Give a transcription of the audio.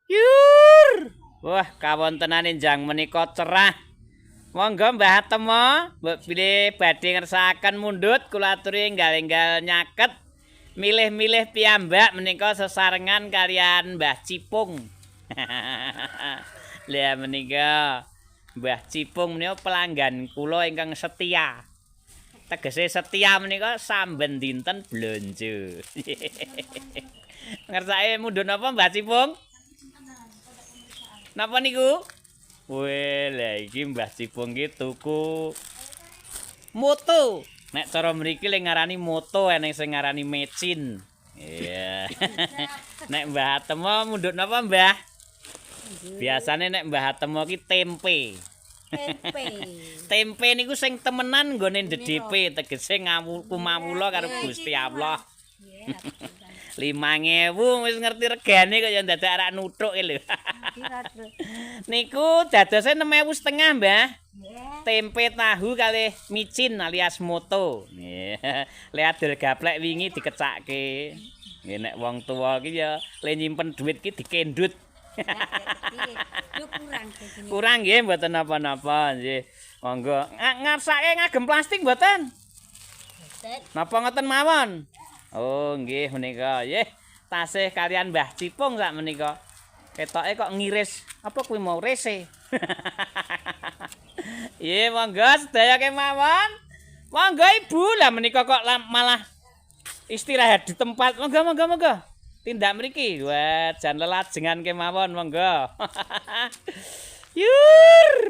Yur. Wah, kawontenane njang menika cerah. Monggo Mbah Temo, mbok bilih badhe ngersakaken mundhut kula aturi enggal-enggal nyaket. Milih-milih piyambak menika sesarengan kalian Mbah Cipung. Lah menika Mbah Cipung menika pelanggan kula ingkang setia. Tegese setia menika samben dinten blonjo. Ngersake mundhut napa Mbah Cipung? Napa niku? Weh, lah iki Mbah Cipung ki tuku moto. Nek cara mriki le ngarani moto, enek sing ngarani mecin. Iya. Nek Mbah Temo mundhut napa, Mbah? Biasane nek Mbah Temo ki tempe. Tempe. Tempe niku sing temenan nggone ndedhepe, tegese kumawula karo Gusti Allah. 5.000 wis ngerti regane kok ya dadak arak nuthuk e lho. Niku dadose 6.500, Mbah. Tempe tahu kali micin alias moto. Le adol gaplek wingi dikecakke. Nggih nek wong tuwa ki ya le nyimpen duit ki dikendut. Kurang nggih mboten napa-napa nggih. Monggo ngarsake ngagem plastik mboten? Napa ngoten mawon? Oh nggih menika. Nggih, tasih kalian Mbah Cipung sak menika. Ketoke kok ngiris apa kuwi mau rese. Iya monggo sedaya kemawon. Monggo Ibu lah menika kok malah istirahat di tempat. Monggo. Tindak mriki. Wah, jan lelajengan kemawon monggo. Yur.